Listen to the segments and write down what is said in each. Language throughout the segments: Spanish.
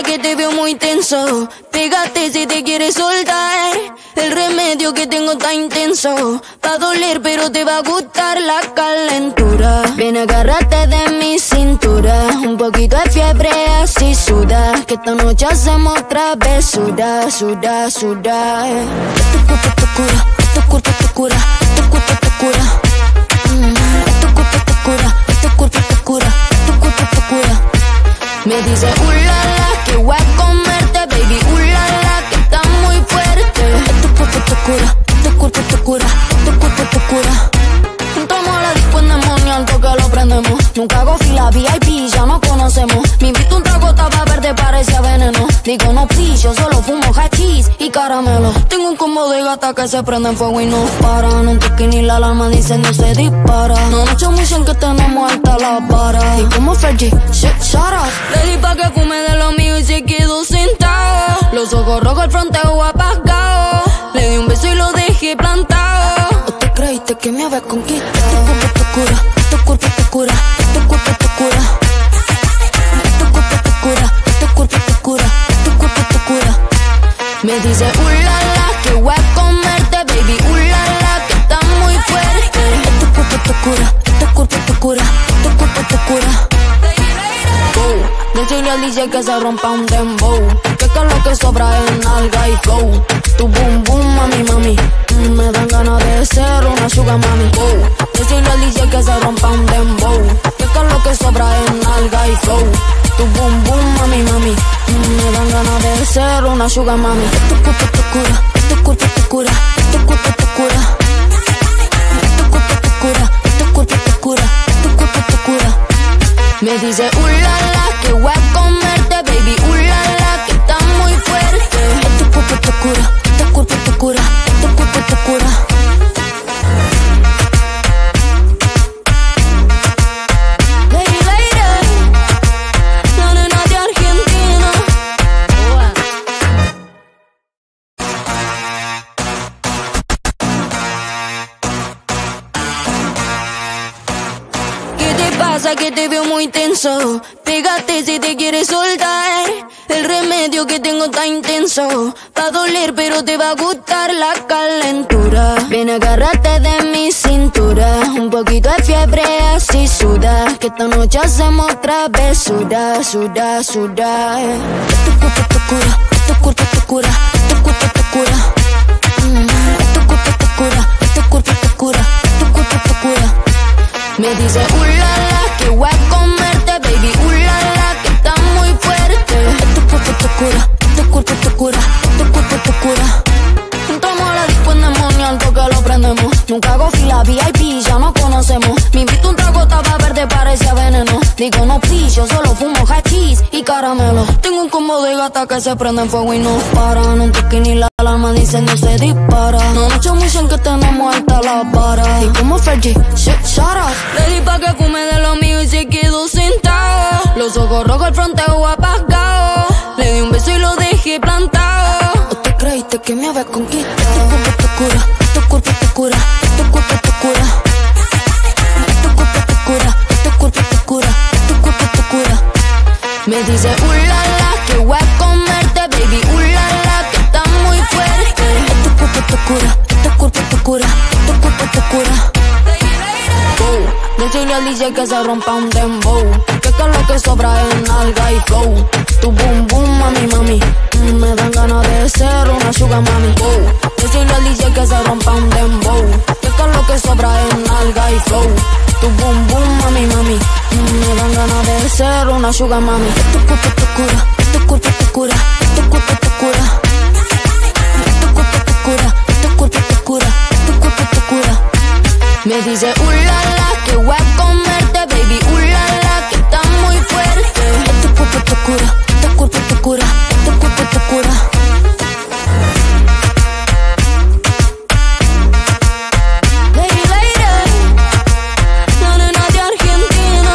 pasa que te veo muy tenso? Pégate si te quieres soltar. El remedio que tengo está intenso. Va a doler pero te va a gustar la calentura. Ven, agárrate de mi cintura. Un poquito de fiebre así suda. Que esta noche hacemos travesura, suda, suda. Tu cuerpo te cura, tu cuerpo te cura, tu cuerpo te cura. Tu cuerpo te cura, tu cuerpo te cura, tu cuerpo te cura. Me dice, ulala, que voy a comerte, baby, ulala, que está muy fuerte. Tu cuerpo te cura, tu cuerpo te cura, tu cuerpo te cura. Entramos a la disco endemonial, que lo prendemos. Nunca hago fila VIP, ya nos conocemos. Me invito un trago, estaba verde, parecía veneno. Digo, no pillo, solo fumo hachís y caramelo. Tengo un combo de gata que se prende en fuego y no paran. Un toque ni la alarma dice no se dispara. No mucho mucho que tenemos alta la vara. Y como Fergie, shut up. Le di pa' que fume de lo mío y se quedó sentado. Los ojos rojos, el fronteo apagado. Le di un beso y lo dejé plantado. ¿O te creíste que me habías conquistado? Tu cuerpo te cura, tu cuerpo te cura, tu cuerpo te cura. Tu cuerpo te cura, tu cuerpo te cura, tu cuerpo te cura. Me dice, ulala, que voy a comerte, baby, ulala, que está muy fuerte. Tu cuerpo te cura, tu cuerpo te cura, tu cuerpo te cura. Decirle al DJ que se rompa un dembow. Que lo que sobra es nalga y flow. Tu boom boom, mami, mami. Me dan ganas de ser una sugar mami. Decirle al DJ que se rompa un dembow. Que lo que sobra es nalga y flow. Tu boom boom, mami, mami. Me dan ganas de ser una sugar mami. Tu cuerpo te cura, tu cuerpo te cura, tu cuerpo te cura. Tu cuerpo te cura, tu cuerpo te cura, tu cuerpo te cura. Me dice, ulala, que voy a comerte, baby, ulala, que está muy fuerte. Tu cuerpo te cura, tu cuerpo te cura, tu cuerpo te cura. Lady, lady, la nena de Argentina. ¿Qué te pasa que te veo muy tenso? Pégate si te quieres soltar. El remedio que tengo está intenso. Va a doler pero te va a gustar la calentura. Ven, agárrate de mi cintura. Un poquito de fiebre así suda. Que esta noche hacemos travesura, suda, suda. Tu cuerpo te cura, tu cuerpo te cura, tu cuerpo te cura. Tu cuerpo te cura, tu cuerpo te cura, tu cuerpo te cura. Me dice, ulala, que voy a comerte, baby, ulala, que está muy fuerte. Tu cuerpo te cura, tu cuerpo te cura, tu cuerpo te cura. Entramos a la disco endemonial, que lo prendemos. Nunca hago fila VIP, ya nos conocemos. Me invito un trago, estaba verde, parecía veneno. Digo, no pillo, solo fumo hachís y caramelo. Tengo un combo de gata que se prende en fuego y no paran. Un toque ni la alarma dice no se dispara. No mucho mucho que tenemos alta la vara. Y como Fergie, shut up. Le di pa' que fume de lo mío y se quedó sentado. Los ojos rojos, el fronteo apagado. Le di un beso y lo dejé plantado. ¿O te creíste que me habías conquistado? Tu cuerpo te cura, tu cuerpo te cura, tu cuerpo te cura. Tu cuerpo te cura, tu cuerpo te cura, tu cuerpo te cura. Me dice, ulala, que voy a comerte, baby, ulala, que está muy fuerte. Tu cuerpo te cura, tu cuerpo te cura, tu cuerpo te cura. Decirle al DJ que se rompa un dembow. Que lo que sobra es nalga y flow. Tu boom boom, mami, mami. Me dan ganas de ser una sugar mami. Decirle al DJ que se rompa un dembow. Que lo que sobra es nalga y flow. Tu boom boom, mami, mami. Me dan ganas de ser una sugar mami. Tu cuerpo te cura, tu cuerpo te cura, tu cuerpo te cura. Tu cuerpo te cura, tu cuerpo te cura, tu cuerpo te cura. Me dice, ulala, que voy a comerte, baby, ulala, que está muy fuerte. Tu cuerpo te cura, tu cuerpo te cura, tu cuerpo te cura. Lady, lady, la nena de Argentina.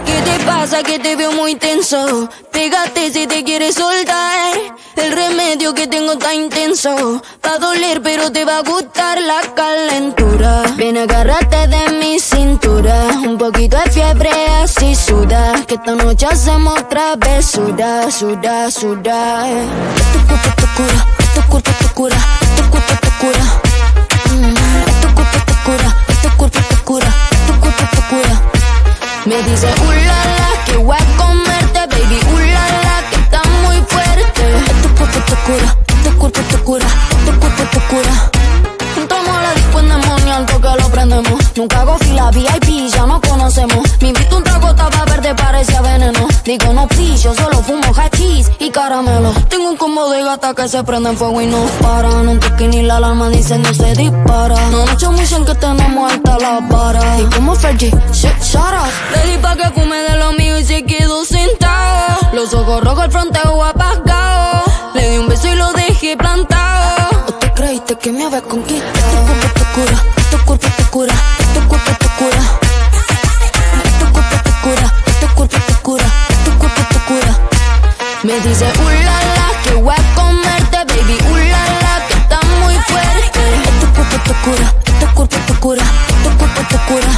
¿Qué te pasa que te veo muy muy tenso. Pégate si te quieres soltar. El remedio que tengo está intenso. Va a doler pero te va a gustar la calentura. Ven, agárrate de mi cintura. Un poquito de fiebre así suda. Que esta noche hacemos travesura. Suda, suda. Tu cuerpo te cura, tu cuerpo te cura, tu cuerpo te cura. Tu cuerpo te cura, tu cuerpo te cura, tu cuerpo te cura. Me dice ulala, que voy a comerte, baby, ulala, que está muy fuerte. Tu cuerpo te cura, tu cuerpo te cura, tu cuerpo te cura. Entramos a la disco endemonial, que lo prendemos. Nunca hago fila VIP, ya nos conocemos. Me invito un trago, estaba verde, parecía veneno. Digo no please, yo solo fumo hachís y caramelo. Tengo un combo de gata que se prende en fuego y no paran. Un toque ni la alarma dice no se dispara. No mucho mucho que tenemos alta la vara. Y como Fergie, shit, shut up. Le di pa' que fume de lo mío y se quedó sentado. Los ojos rojos, el fronteo apagado. Le di un beso y lo dejé plantado. ¿O te creíste que me habías conquistado? Tu cuerpo te cura, tu cuerpo te cura, tu cuerpo te cura. Tu cuerpo te cura, tu cuerpo te cura, tu cuerpo te cura. Me dice ulala, que voy a comerte, baby, ulala, que está muy fuerte. Tu cuerpo te cura, tu cuerpo te cura, tu cuerpo te cura.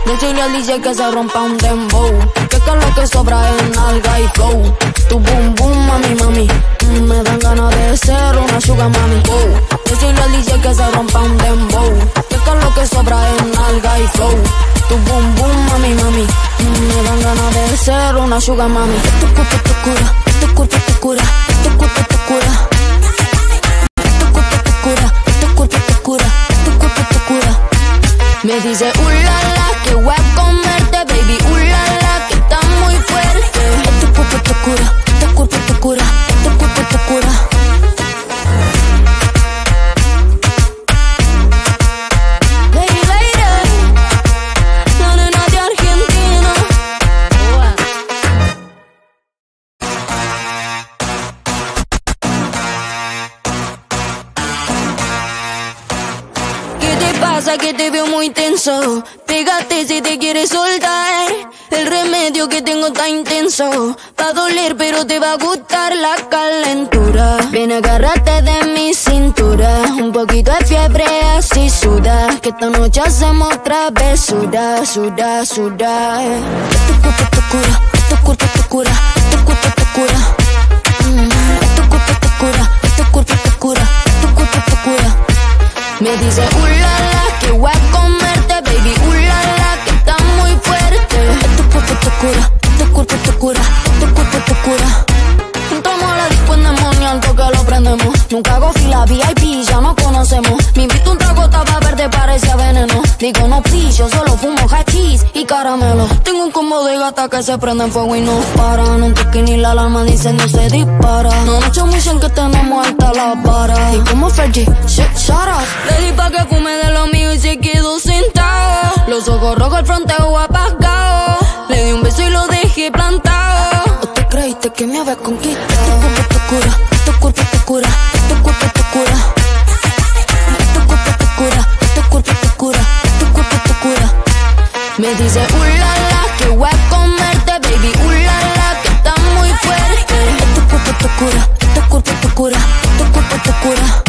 Decirle al DJ que se rompa un dembow, que lo que sobra es nalga y flow. Tu boom boom, mami, mami, me dan ganas de ser una sugar mami. Decirle al DJ que se rompa un dembow, que lo que sobra es nalga y flow. Tu boom boom, mami, mami, me dan ganas de ser una sugar mami. Tu cuerpo te cura, tu cuerpo te cura, tu cuerpo te cura. Tu cuerpo te cura, tu cuerpo te cura, tu cuerpo te cura. Me dice ulala, que voy a comerte, baby, ulala, que está muy fuerte. Tu cuerpo te cura, tu cuerpo te cura, tu cuerpo te cura. Lady, lady, la nena de Argentina. ¿Qué te pasa? Que te veo muy tenso. Pégate si te quieres soltar. El remedio que tengo está intenso. Va a doler pero te va a gustar la calentura. Ven, agárrate de mi cintura. Un poquito de fiebre así suda. Que esta noche hacemos travesura. Suda, suda. Tu cuerpo te cura, tu cuerpo te cura, tu cuerpo te cura. Tu cuerpo te cura, tu cuerpo te cura, tu cuerpo te cura. Me dice ulala, que voy a comerte, baby, ulala, que está muy fuerte. Tu cuerpo te cura, tu cuerpo te cura, tu cuerpo te cura. Entramos a la disco endemonial, que lo prendemos. Nunca hago fila VIP, ya nos conocemos. Me invito un trago, estaba verde, parecía veneno. Digo no please, yo solo fumo hachís y caramelo. Tengo un combo de gata que se prende en fuego y no paran. Un toque ni la alarma dice no se dispara. No mucho mucho que tenemos alta la vara. Y como Fergie, shit, shut up. Le di pa' que fume de lo mío y se quedó sentado. Los ojos rojos, el fronteo apagado. Le di un beso y lo dejé plantado. ¿O te creíste que me habías conquistado? Tu cuerpo te cura, tu cuerpo te cura, tu cuerpo te cura. Tu cuerpo te cura, tu cuerpo te cura, tu cuerpo te cura. Me dice ulala, que voy a comerte, baby, ulala, que está muy fuerte. Tu cuerpo te cura, tu cuerpo te cura, tu cuerpo te cura.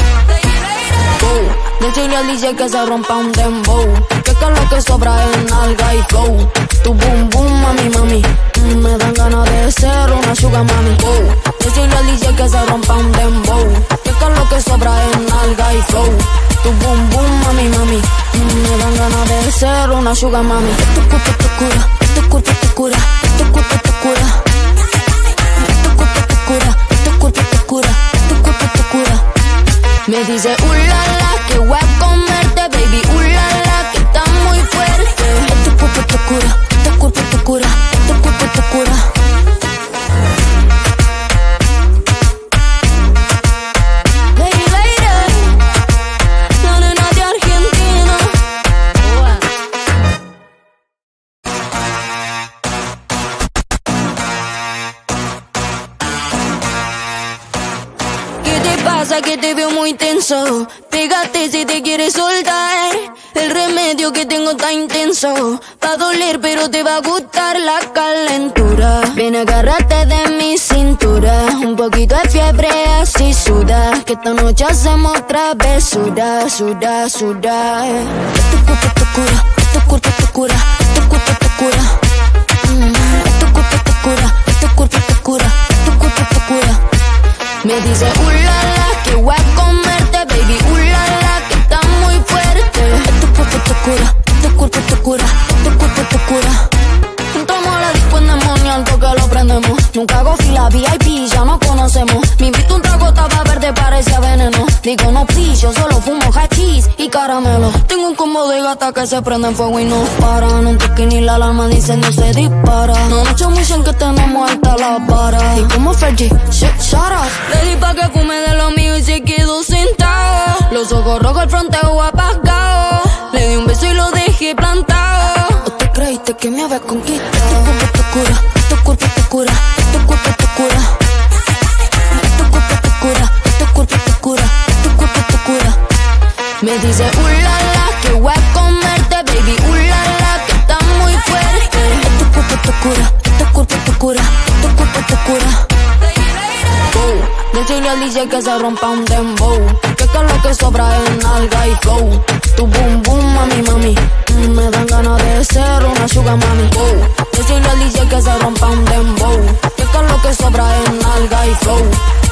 Decirle al DJ que se rompa un dembow, que lo que sobra es nalga y flow. Tu boom boom, mami, mami, me dan ganas de ser una sugar mami. Decirle al DJ que se rompa un dembow, que lo que sobra es nalga y flow. Tu boom boom, mami, mami, me dan ganas de ser una sugar mami. Tu cuerpo te cura, tu cuerpo te cura, tu cuerpo te cura. Tu cuerpo te cura, tu cuerpo te cura, tu cuerpo te cura. Me dice ulala, que voy a comerte, baby, ulala, que está muy fuerte. Tu cuerpo te cura, tu cuerpo te cura, tu cuerpo te cura. Lady, lady, la nena de Argentina. ¿Qué te pasa? Que te veo muy tenso. Pégate si te quieres soltar. El El remedio que tengo está intenso. Va a doler pero te va a gustar la calentura. Ven, agárrate de mi cintura. Un poquito de fiebre así suda. Que esta noche hacemos travesura. Suda, suda. Tu cuerpo te cura, tu cuerpo te cura, tu cuerpo te cura. Tu cuerpo te cura, tu cuerpo te cura, tu cuerpo te cura. Me dice ulala que voy a comerte, baby, ulala que está muy fuerte. Tu cuerpo te cura, tu cuerpo te cura, tu cuerpo te cura. Entramos a la disco endemonial porque lo prendemos. Nunca hago fila VIP, ya nos conocemos. Me invito un trago, estaba verde, parecía veneno. Digo no please, yo solo fumo hachís y caramelo. Tengo un combo de gata que se prende en fuego y no para. No toque ni la alarma, dicen no se dispara. No nos chamuchen que tenemos alta la vara. Y como Fergie, shut up. Le di pa' que fume de lo mío y se quedó sentado. Los ojos rojos, el fronteo apagado. Le di un beso y lo dejé plantado. ¿O te creíste que me habías conquistado? Tu cuerpo te cura, tu cuerpo te cura, tu cuerpo te cura. Tu cuerpo te cura, tu cuerpo te cura, tu cuerpo te cura. Me dice ulala que voy a comerte, baby, ulala que está muy fuerte. Tu cuerpo te cura, tu cuerpo te cura, tu cuerpo te cura. Decirle al DJ que se rompa un dembow. Que lo que sobra es nalga y flow. Tu boom boom, mami, mami. Me dan ganas de ser una sugar mami. Decirle al DJ que se rompa un dembow. Que lo que sobra es nalga y flow.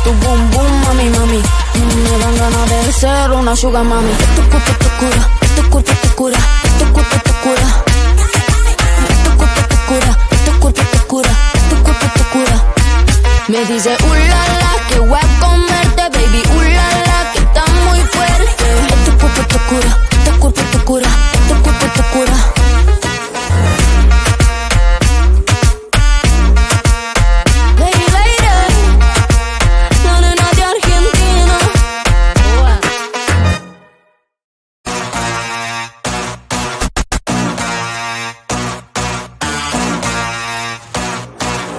Tu boom boom, mami, mami. Me dan ganas de ser una sugar mami. Tu cuerpo te cura, tu cuerpo te cura, tu cuerpo te cura. Tu cuerpo te cura, tu cuerpo te cura, tu cuerpo te cura. Me dice ulala que voy a comerte, baby, ulala que está muy fuerte. Tu cuerpo te cura, tu cuerpo te cura, tu cuerpo te cura. Lady, lady, la nena de Argentina.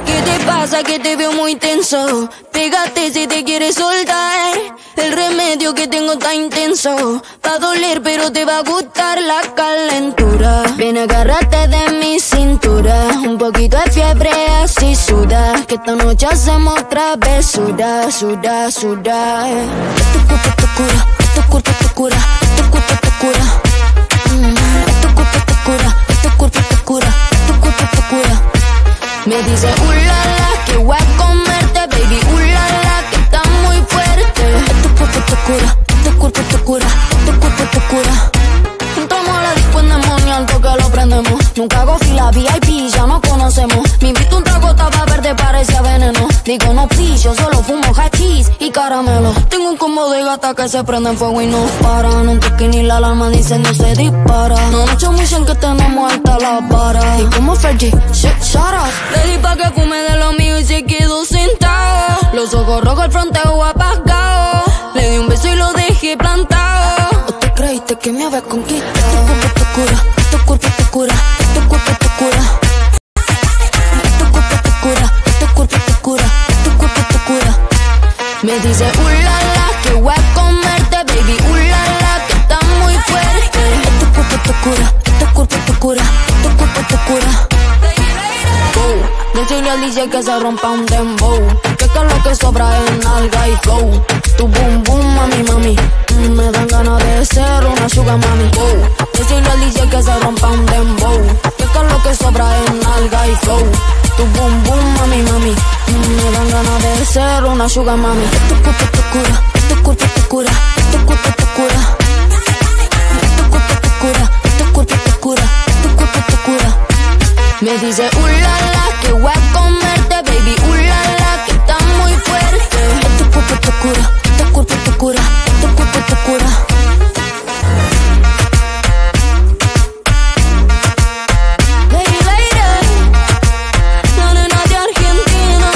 ¿Qué te pasa? Que te veo muy tenso. Pégate si te quieres soltar. El remedio que tengo está intenso. Va a doler pero te va a gustar la calentura. Ven, agárrate de mi cintura. Un poquito de fiebre así suda. Que esta noche hacemos travesura. Suda, suda. Tu cuerpo te cura, tu cuerpo te cura, tu cuerpo te cura. Tu cuerpo te cura, tu cuerpo te cura, tu cuerpo te cura. Me dice ulala que voy a comerte, baby, ulala que está muy fuerte. Tu cuerpo te cura, tu cuerpo te cura, tu cuerpo te cura. Entramos a la disco endemonial porque lo prendemos. Nunca hago fila VIP, ya nos conocemos. Me invito un trago, estaba verde, parecía veneno. Digo no please, yo solo fumo hachís y caramelo. Tengo un combo de gata que se prende en fuego y no para. No toque ni la alarma, dicen no se dispara. No nos chamuchen que tenemos alta la vara. Y como Fergie, shut up. Le di pa' que fume de lo mío y se quedó sentado. Los ojos rojos, el fronteo apagado. Le di un beso y lo dejé plantado. ¿O te creíste que me habías conquistado? Tu cuerpo te cura, tu cuerpo te cura, tu cuerpo te cura. Tu cuerpo te cura, tu cuerpo te cura, tu cuerpo te cura. Me dice ulala que voy a comerte, baby, ulala que está muy fuerte. Tu cuerpo te cura, tu cuerpo te cura, tu cuerpo te cura. Decirle al DJ que se rompa un dembow. Que lo que sobra es nalga y flow. Tu boom boom, mami, mami. Me dan ganas de ser una sugar mami. Decirle al DJ que se rompa un dembow. Que lo que sobra es nalga y flow. Tu boom boom, mami, mami. Me dan ganas de ser una sugar mami. Tu cuerpo te cura, tu cuerpo te cura, tu cuerpo te cura. Tu cuerpo te cura, tu cuerpo te cura, tu cuerpo te cura. Me dice ulala que voy a comerte, baby, ulala que está muy fuerte. Tu cuerpo te cura, tu cuerpo te cura, tu cuerpo te cura. Lady, lady, la nena de Argentina.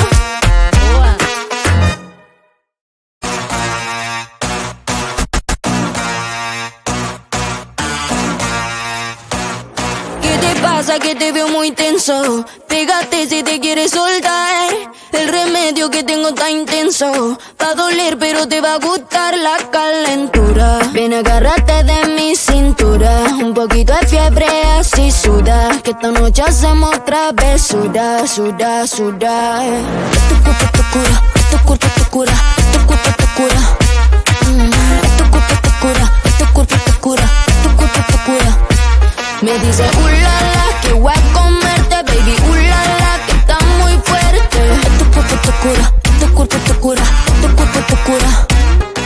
¿Qué te pasa? Que te veo muy tenso. Pégate si te quieres soltar. El remedio que tengo está intenso. Va a doler, pero te va a gustar la calentura. Ven, agárrate de mi cintura. Un poquito de fiebre, así suda. Que esta noche hacemos travesura, suda, suda. Tu cuerpo te cura, tu cuerpo te cura, tu cuerpo te cura. Tu cuerpo te cura, tu cuerpo te cura, tu cuerpo te cura. Me dice, ulala, que voy a comerte, baby, ulala, que está muy fuerte. Tu cuerpo te cura, tu cuerpo te cura, tu cuerpo te cura.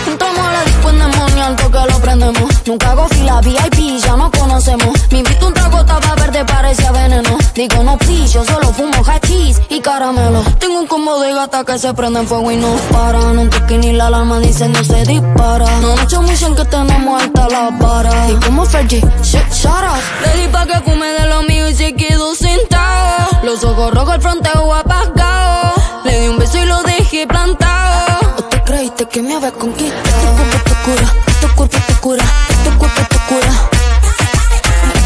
Entramos a la disco endemonial, que lo prendemos. Nunca hago fila VIP, ya nos conocemos. Me invito un trago, estaba verde, parecía veneno. Digo, no, please, yo solo fumo hachís y caramelo. Tengo un combo de gata que se prende en fuego y no paran. Un toque ni la alarma dice no se dispara. No mucho mission que tenemos alta la vara. Y como Fergie, shit, shut up. Le di pa' que fume de lo mío y se quedó sentado. Los ojos rojos, el fronteo apagado. Le di un beso y lo dejé plantado. ¿O te creíste que me había conquistado? Tu cuerpo te cura, tu cuerpo te cura, tu cuerpo te cura.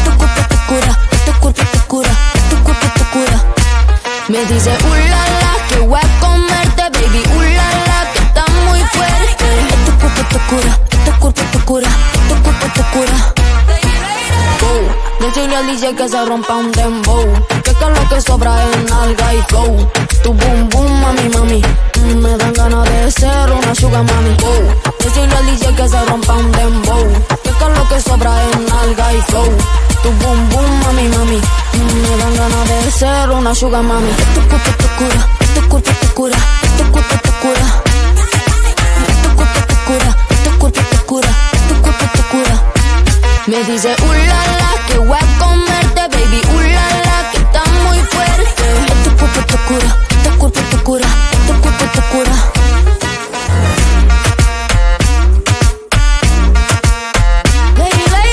Tu cuerpo te cura, tu cuerpo te cura, tu cuerpo te cura. Me dice, ulala, que voy a comerte, baby, ulala, que está muy fuerte. Tu cuerpo te cura, tu cuerpo te cura, tu cuerpo te cura. Decirle al DJ que se rompa un dembow, que lo que sobra es nalga y flow. Tu boom boom, mami, mami, me dan ganas de ser una sugar mami. Decirle al DJ que se rompa un dembow, que lo que sobra es nalga y flow. Tu boom boom, mami, mami, me dan ganas de ser una sugar mami. Tu cuerpo te cura, tu cuerpo te cura, tu cuerpo te cura. Tu cuerpo te cura, tu cuerpo te cura, tu cuerpo te cura. Me dice, ulala, que voy a comerte, baby, ulala, que está muy fuerte. Tu cuerpo te cura, tu cuerpo te cura, tu cuerpo te cura. Lady, lady.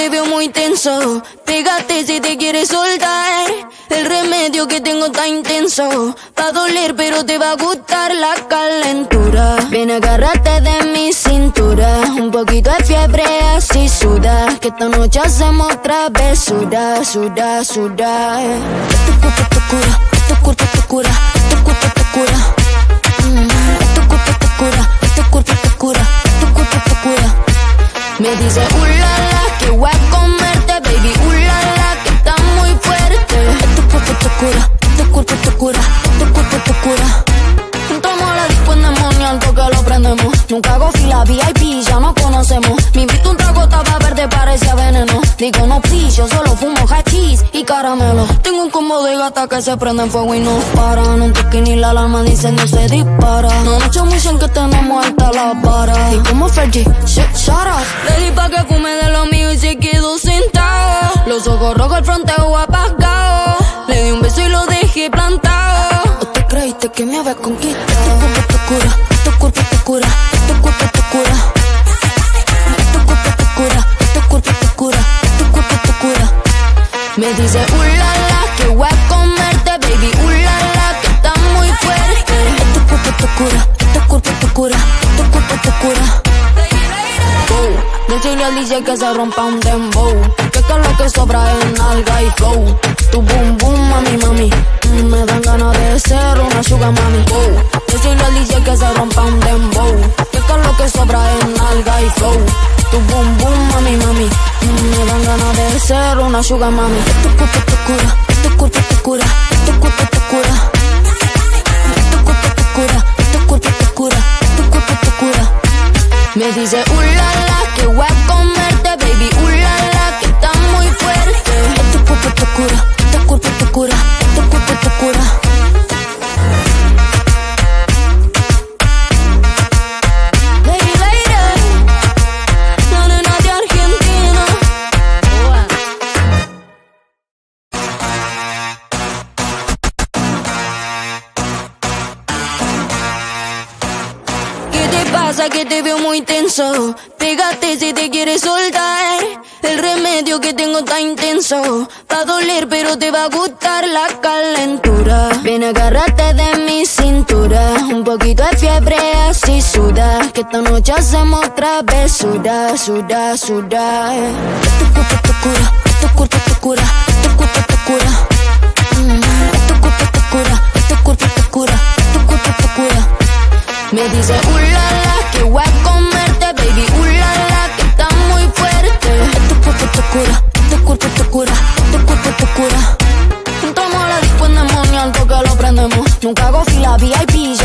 te veo muy tenso. Pégate si te quieres soltar. El remedio que tengo está intenso. Va a doler pero te va a gustar la calentura. Ven, agárrate de mi cintura. Un poquito de fiebre así suda. Que esta noche hacemos travesura. Suda, suda. Tu cuerpo te cura, tu cuerpo te cura, tu cuerpo te cura. Tu cuerpo te cura, tu cuerpo te cura, tu cuerpo te cura. Me dice ulala que voy a comerte, baby, ulala que está muy fuerte. Tu cuerpo te cura, tu cuerpo te cura, tu cuerpo te cura. Entramos a la disco endemonial porque lo prendemos. Nunca hago fila VIP, ya nos conocemos. Me invito un trago, estaba verde, parecía veneno. Digo no please, yo solo fumo hachís y caramelo. Tengo un combo de gata que se prende en fuego y no para. No toque ni la alarma dice no se dispara. No noche muy bien que tenemos alta la vara. Y como Fergie, shut up. Le di pa' que fume de lo mío y se quedó sentado. Los ojos rojos, el fronteo apagado. Le di un beso y lo dejé plantado. ¿O te creíste que me habías conquistado? Tu cuerpo te cura, tu cuerpo te cura, tu cuerpo te cura. Tu cuerpo te cura, tu cuerpo te cura, tu cuerpo te cura. Me dice ulala que voy a comerte, baby, ulala que está muy fuerte. Tu cuerpo te cura, tu cuerpo te cura, tu cuerpo te cura. Decirle al DJ que se rompa un dembow. Que lo que sobra es nalga y flow. Tu boom boom, mami, mami. Me dan ganas de ser una sugar mami. Decirle al DJ que se rompa un dembow. Que lo que sobra es nalga y flow. Tu boom boom, mami, mami. Me dan ganas de ser una sugar mami. Tu cuerpo te cura, tu cuerpo te cura, tu cuerpo te cura. Tu cuerpo te cura, tu cuerpo te cura, tu cuerpo te cura. Me dice ulala que voy a comerte, baby, ulala que está muy fuerte. Tu cuerpo te cura, tu cuerpo te cura, tu cuerpo te cura. Lady Lady, la nena de Argentina. ¿Qué te pasa? Que te veo muy tenso. Pégate si te quieres soltar. El remedio que tengo está intenso. Va a doler pero te va a gustar la calentura. Ven, agárrate de mi cintura. Un poquito de fiebre así suda. Que esta noche hacemos travesura. Suda, suda. Tu cuerpo te cura, tu cuerpo te cura, tu cuerpo te cura. Tu cuerpo te cura, tu cuerpo te cura, tu cuerpo te cura. Me dice ulala que voy a comerte, baby, ulala que está muy fuerte. Tu cuerpo te cura, tu cuerpo te cura, tu cuerpo te cura. Entramos a la disco endemonial porque lo prendemos. Nunca hago fila VIP.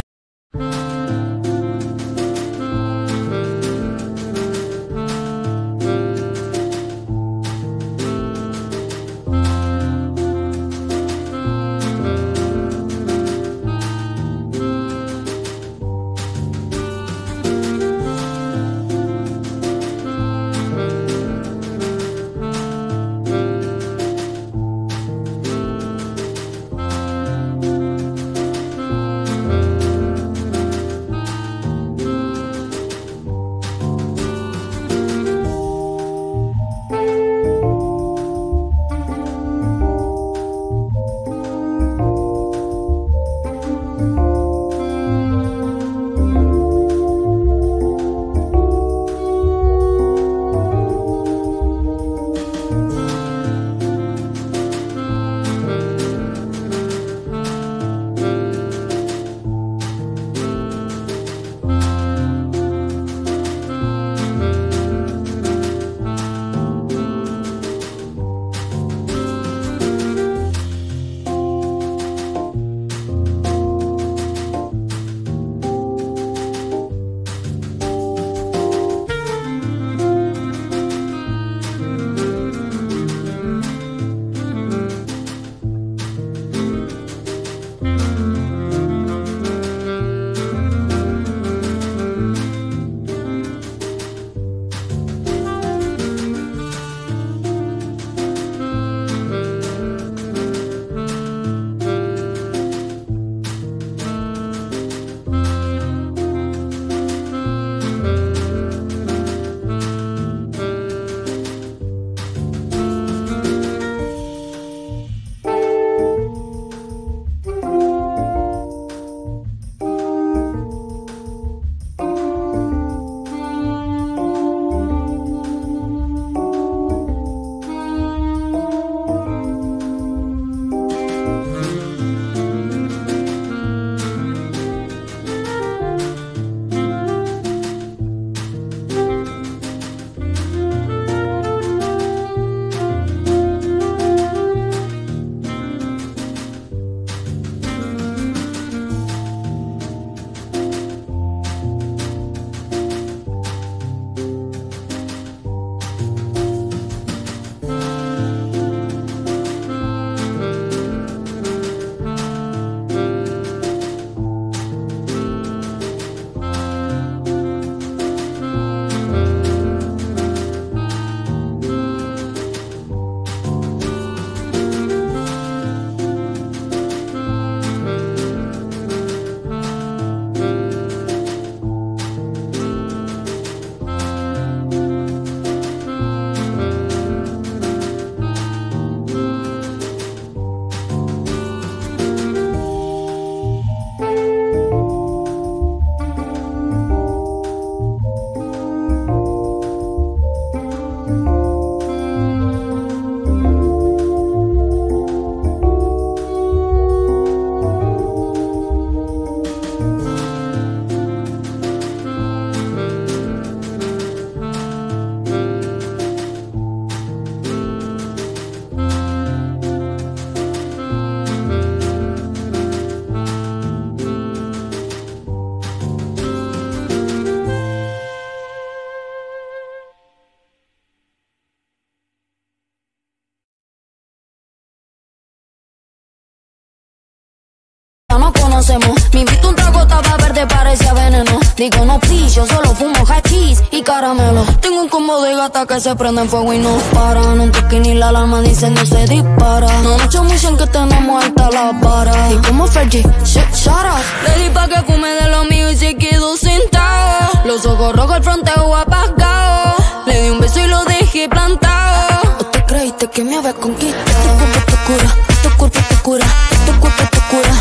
nos conocemos. Me invito un trago, estaba verde, parecía veneno. Digo no please, yo solo fumo hachís y caramelo. Tengo un combo de gata que se prende en fuego y no paran. Un toque ni la alarma dice no se dispara. No mucho mucho que tenemos alta la vara. Y como Fergie, shut up. Le di pa' que fume de lo mío y se quedó sentado. Los ojos rojos, el fronteo apagado. Le di un beso y lo dejé plantado. ¿O te creíste que me había conquistado? Tu cuerpo te cura, tu cuerpo te cura, tu cuerpo te cura.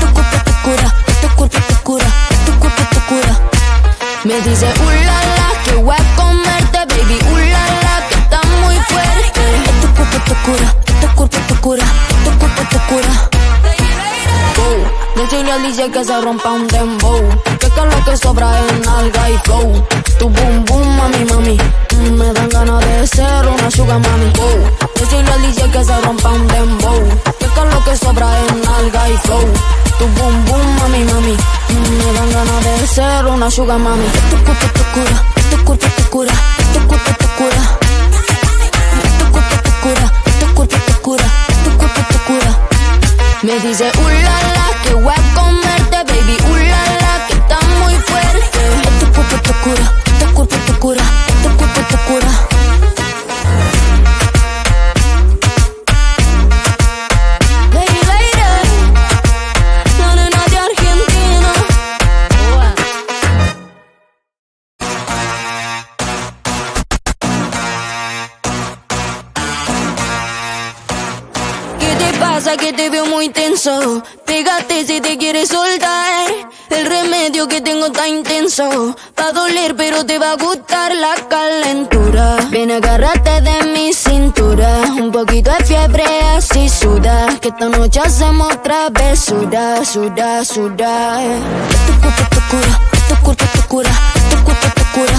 Tu cuerpo te cura, tu cuerpo te cura, tu cuerpo te cura. Me dice ulala, que voy a comerte, baby, ulala, que está muy fuerte. Tu cuerpo te cura, tu cuerpo te cura, tu cuerpo te cura. Decirle al DJ que se rompa un dembow, que es lo que sobra es nalga y flow. Tu boom boom, mami, mami, me dan ganas de ser una sugar mami. Decirle al DJ que se rompa un dembow, que es lo que sobra es nalga y flow. Tu boom boom, mami, mami, me dan ganas de ser una sugar mami. Tu cuerpo te cura, tu cuerpo te cura, tu cuerpo te cura. Tu cuerpo te cura, tu cuerpo te cura, tu cuerpo te cura. Me dice ulala, que voy a comerte, baby, ulala, que está muy fuerte. Tu cuerpo te cura, tu cuerpo te cura, tu cuerpo te cura. Baby lady, la nena de Argentina. ¿Qué te pasa? Que te veo muy tenso. Pégate si te quieres soltar. El remedio que tengo está intenso. Va a doler pero te va a gustar la calentura. Ven, agárrate de mi cintura. Un poquito de fiebre así suda. Que esta noche hacemos travesura. Suda, suda. Tu cuerpo te cura, tu cuerpo te cura, tu cuerpo te cura.